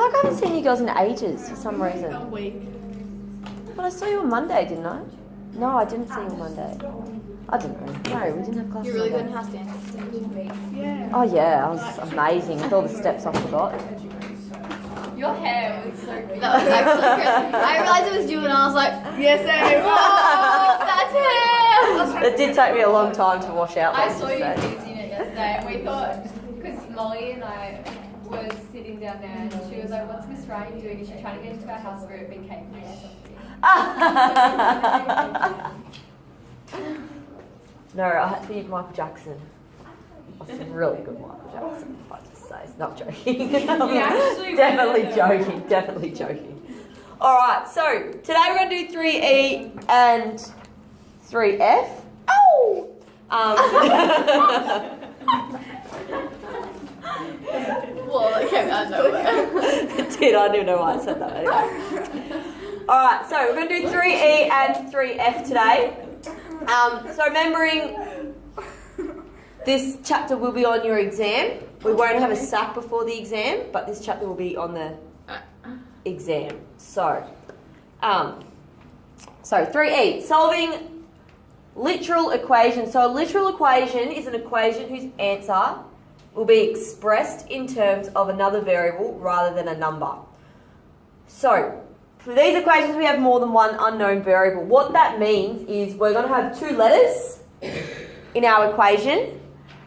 like I haven't seen you girls in ages for some reason. A week. But I saw you on Monday, didn't I? No, I didn't see you on Monday. I don't know. No, we didn't have classes. You're really good Monday. in house dancing. Yeah. Oh yeah, I was amazing with all the steps I forgot. Your hair was so good. That was actually good. I realized it was you and I was like, Yes, oh, that's him! It did take me a long time to wash out. I let's saw just you say. using it yesterday and we thought, because Molly and I was sitting down there and she was like, what's Miss Ryan doing? Is she trying to get into our house group and cake or something? No, I had to be Michael Jackson. That's a really good Michael Jackson, if I just say. Not joking. Definitely joking. Alright, so today we're going to do 3E and 3F. Oh! Well, it came out of nowhere. It did, I don't know why I said that anyway. Alright, so we're going to do 3E and 3F today. So remembering this chapter will be on your exam. We won't have a SAC before the exam, but this chapter will be on the exam. So 3E, solving literal equations. So a literal equation is an equation whose answer will be expressed in terms of another variable rather than a number. So for these equations, we have more than one unknown variable. What that means is we're going to have two letters in our equation,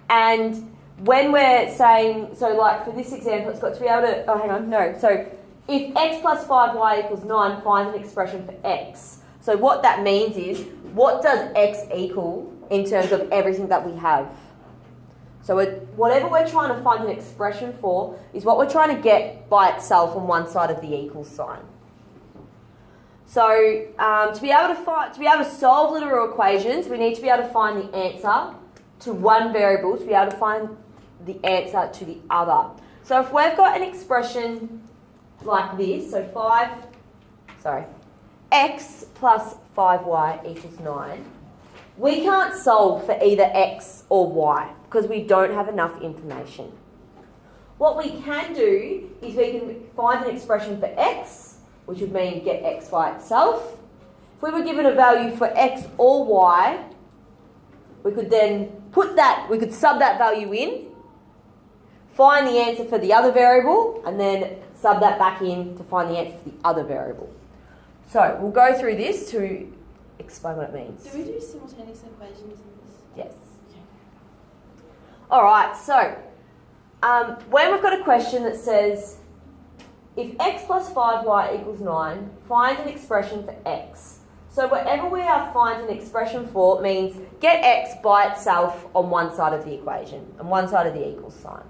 and when we're saying, so like for this example, it's got to be able to, so if x plus 5y equals 9, find an expression for x. So what that means is, what does x equal in terms of everything that we have? So whatever we're trying to find an expression for is what we're trying to get by itself on one side of the equal sign. So to be able to solve literal equations, we need to be able to find the answer to one variable to be able to find the answer to the other. So if we've got an expression like this, so x plus 5y equals 9, we can't solve for either x or y because we don't have enough information. What we can do is we can find an expression for x, which would mean get x by itself. If we were given a value for x or y, we could then we could sub that value in, find the answer for the other variable, and then sub that back in to find the answer for the other variable. So we'll go through this to explain what it means. Do we do simultaneous equations in this? Yes. All right, so when we've got a question that says, if x plus 5y equals 9, find an expression for x. So whatever we are find an expression for means get x by itself on one side of the equation, on one side of the equal sign.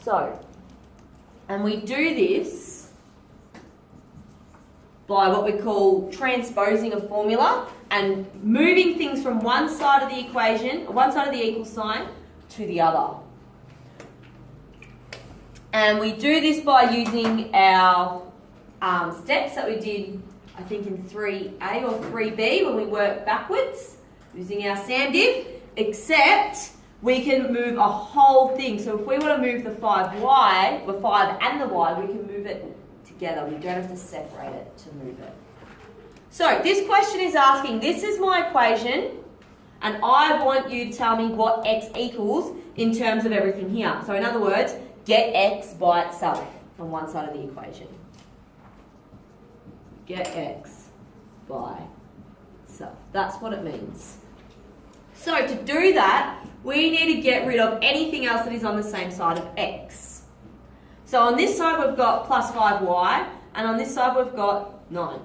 So, and we do this by what we call transposing a formula and moving things from one side of the equation, one side of the equal sign, to the other. And we do this by using our steps that we did, I think, in 3A or 3B when we work backwards, using our SAMDIV, except we can move a whole thing. So if we want to move the 5y, the 5 and the y, we can move it together. We don't have to separate it to move it. So this question is asking, this is my equation, and I want you to tell me what x equals in terms of everything here. So in other words, get x by itself on one side of the equation. Get x by itself. That's what it means. So to do that, we need to get rid of anything else that is on the same side of x. So on this side we've got plus 5y, and on this side we've got 9.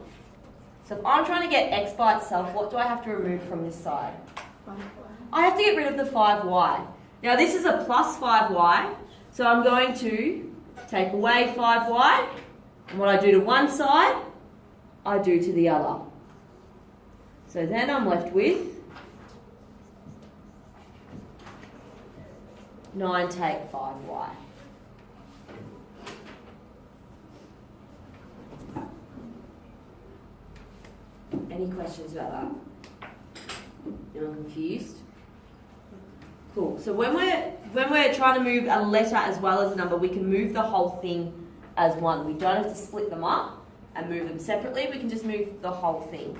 So if I'm trying to get x by itself, what do I have to remove from this side? 5y. I have to get rid of the 5y. Now this is a plus 5y, so I'm going to take away 5y, and what I do to one side, I do to the other. So then I'm left with 9 take 5y. Any questions about that? You're confused? Cool. So when we're trying to move a letter as well as a number, we can move the whole thing as one. We don't have to split them up and move them separately. We can just move the whole thing.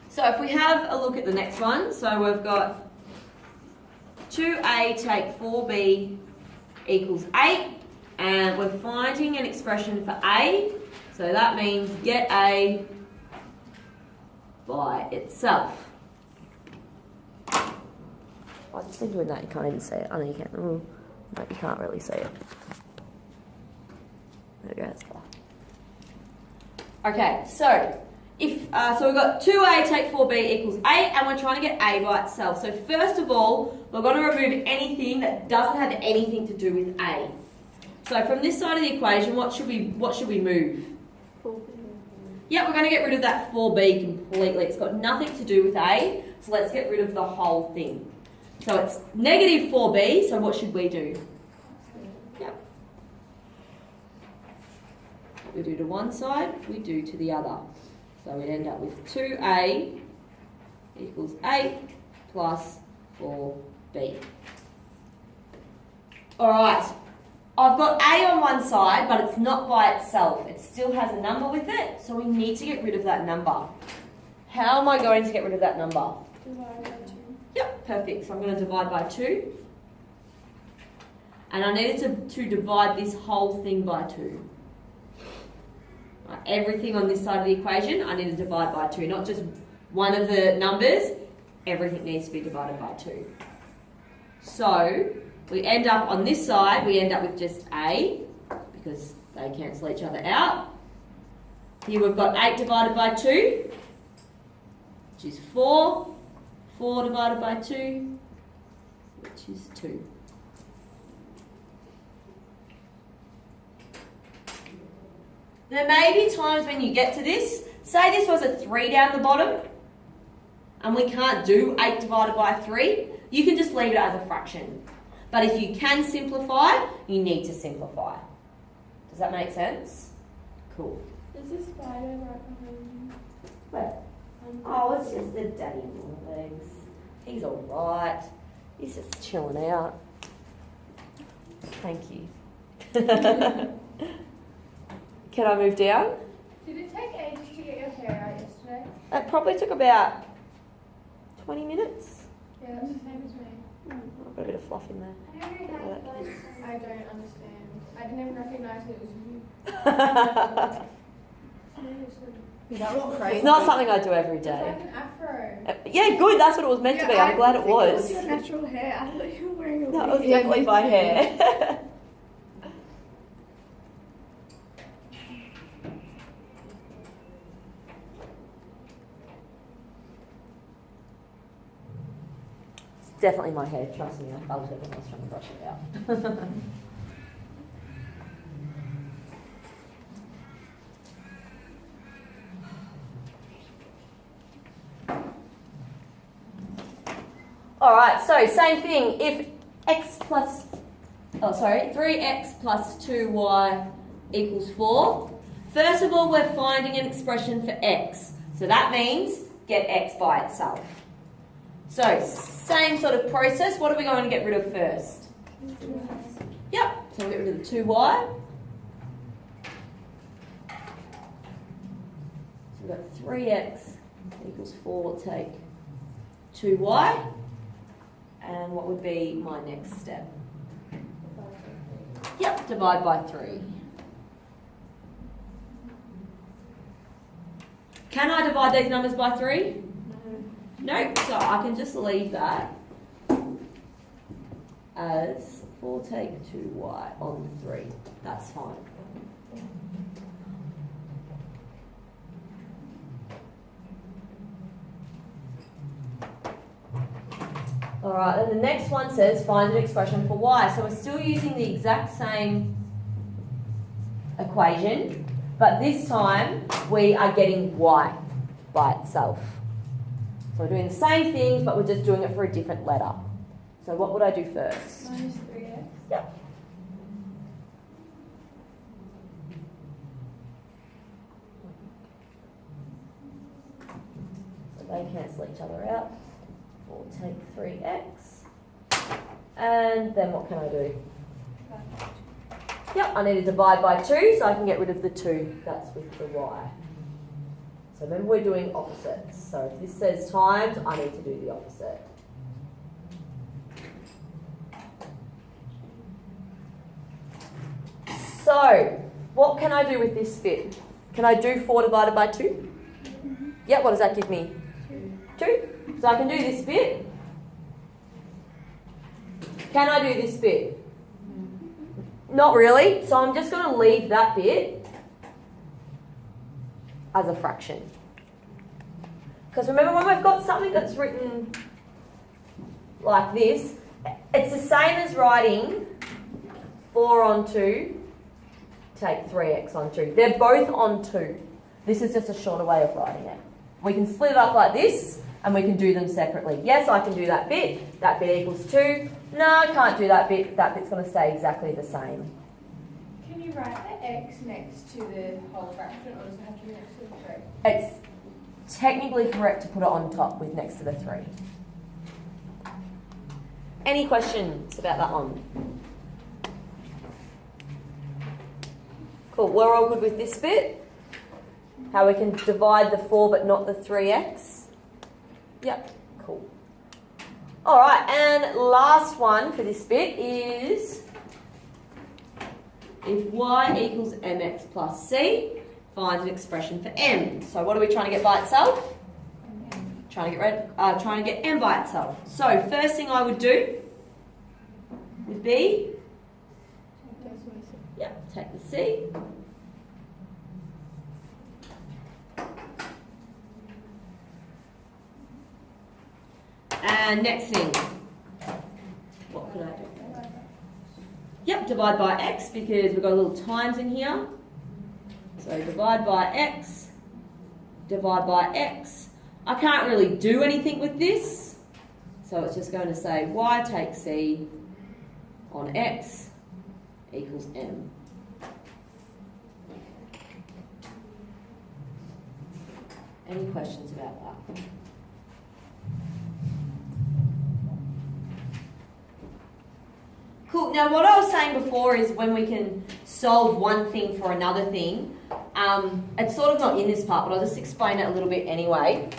So if we have a look at the next one, so we've got 2a take 4b equals 8, and we're finding an expression for a, so that means get a by itself. I've just been doing that, you can't even see it. I know you can. No, you can't really see it. There we go, that's fine. Okay, so if so we've got 2a take 4b equals 8, and we're trying to get a by itself. So first of all, we're going to remove anything that doesn't have anything to do with a. So from this side of the equation, what should we move? 4b. Yeah, we're going to get rid of that 4b completely. It's got nothing to do with a, so let's get rid of the whole thing. So it's negative 4b, so what should we do? Yep. What we do to one side, we do to the other. So we'd end up with 2a equals 8 plus 4b. Alright, I've got a on one side, but it's not by itself. It still has a number with it, so we need to get rid of that number. How am I going to get rid of that number? Divide by 2. Yep, perfect. So I'm going to divide by 2. And I needed to divide this whole thing by 2. Right, everything on this side of the equation, I need to divide by 2. Not just one of the numbers, everything needs to be divided by 2. So we end up on this side, we end up with just a, because they cancel each other out. Here we've got 8 divided by 2, which is 4. 4 divided by 2, which is 2. There may be times when you get to this, say this was a 3 down the bottom, and we can't do 8 divided by 3, you can just leave it as a fraction. But if you can simplify, you need to simplify. Does that make sense? Cool. Is this spider right behind you? Where? Oh, it's just the daddy legs. He's alright. He's just chilling out. Thank you. Can I move down? Did it take ages to get your hair out yesterday? It probably took about 20 minutes. Yeah, that's the same as me. I've got a bit of fluff in there. I don't know how it goes. I don't understand. I didn't even recognise it was you. Seriously. That was crazy. It's not something I do every It's day. like an afro. Yeah, good. That's what it was meant to be. I'm glad it was. It was your natural hair. I thought you were wearing a That was wig. definitely my hair. It's definitely my hair. Trust me, I felt it when I was trying to brush it out. Alright, so same thing. If 3x plus 2y equals 4. First of all, we're finding an expression for x. So that means get x by itself. So, same sort of process. What are we going to get rid of first? Yep, so we'll get rid of the 2y. So we've got 3x equals 4. We'll take 2y. And what would be my next step? Yep, divide by 3. Can I divide these numbers by 3? No, so I can just leave that as 4 take 2y on 3. That's fine. Alright, and the next one says find an expression for y. So we're still using the exact same equation, but this time we are getting y by itself. So we're doing the same thing, but we're just doing it for a different letter. So what would I do first? Minus 3x. Yep. So they cancel each other out. We'll take 3x. And then what can I do? Yep, I need to divide by 2, so I can get rid of the 2. That's with the y. So remember, we're doing opposites. So if this says times, I need to do the opposite. So, what can I do with this bit? Can I do 4 divided by 2? Yeah, what does that give me? 2. So I can do this bit. Can I do this bit? Not really. So I'm just going to leave that bit as a fraction. Because remember, when we've got something that's written like this, it's the same as writing 4 on 2, take 3x on 2. They're both on 2. This is just a shorter way of writing it. We can split it up like this, and we can do them separately. Yes, I can do that bit. That bit equals 2. No, I can't do that bit. That bit's going to stay exactly the same. Can you write the x next to the whole fraction, or does it have to be next to the 3? It's technically correct to put it on top with next to the 3. Any questions about that one? Cool, we're all good with this bit? How we can divide the 4 but not the 3x? Yep, cool. Alright, and last one for this bit is if y equals mx plus c, find an expression for m. So what are we trying to get by itself? Trying to get m by itself. So first thing I would do would be, take the c. And next thing, what could I do? Yep, divide by x, because we've got a little times in here. So divide by x, divide by x. I can't really do anything with this, so it's just going to say y take c on x equals m. Any questions about that? Cool. Now, what I was saying before is when we can solve one thing for another thing, it's sort of not in this part, but I'll just explain it a little bit anyway.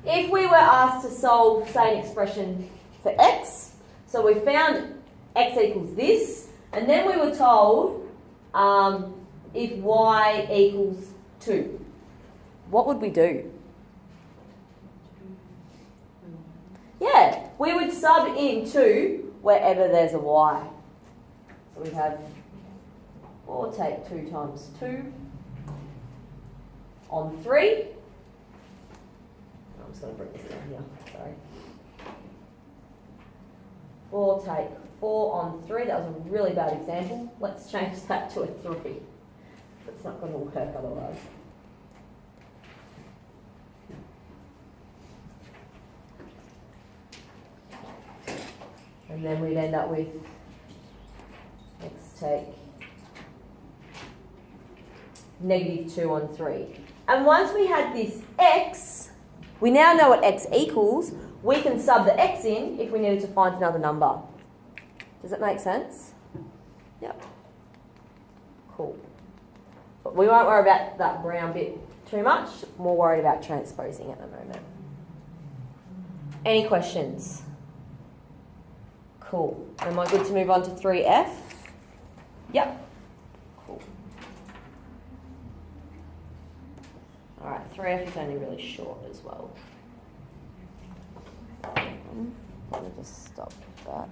If we were asked to solve, say, an expression for x, so we found x equals this, and then we were told if y equals 2, what would we do? Yeah, we would sub in 2 wherever there's a y. So we have 4 take 2 times 2 on 3. I'm just going to bring this down here, sorry. 4 take 4 on 3. That was a really bad example. Let's change that to a 3. It's not going to work otherwise. And then we'd end up with x take negative 2 on 3. And once we had this x, we now know what x equals. We can sub the x in if we needed to find another number. Does that make sense? Yep. Cool. But we won't worry about that brown bit too much. More worried about transposing at the moment. Any questions? Cool. Am I good to move on to 3F? Yep. Cool. Alright, 3F is only really short as well. Let me just stop that.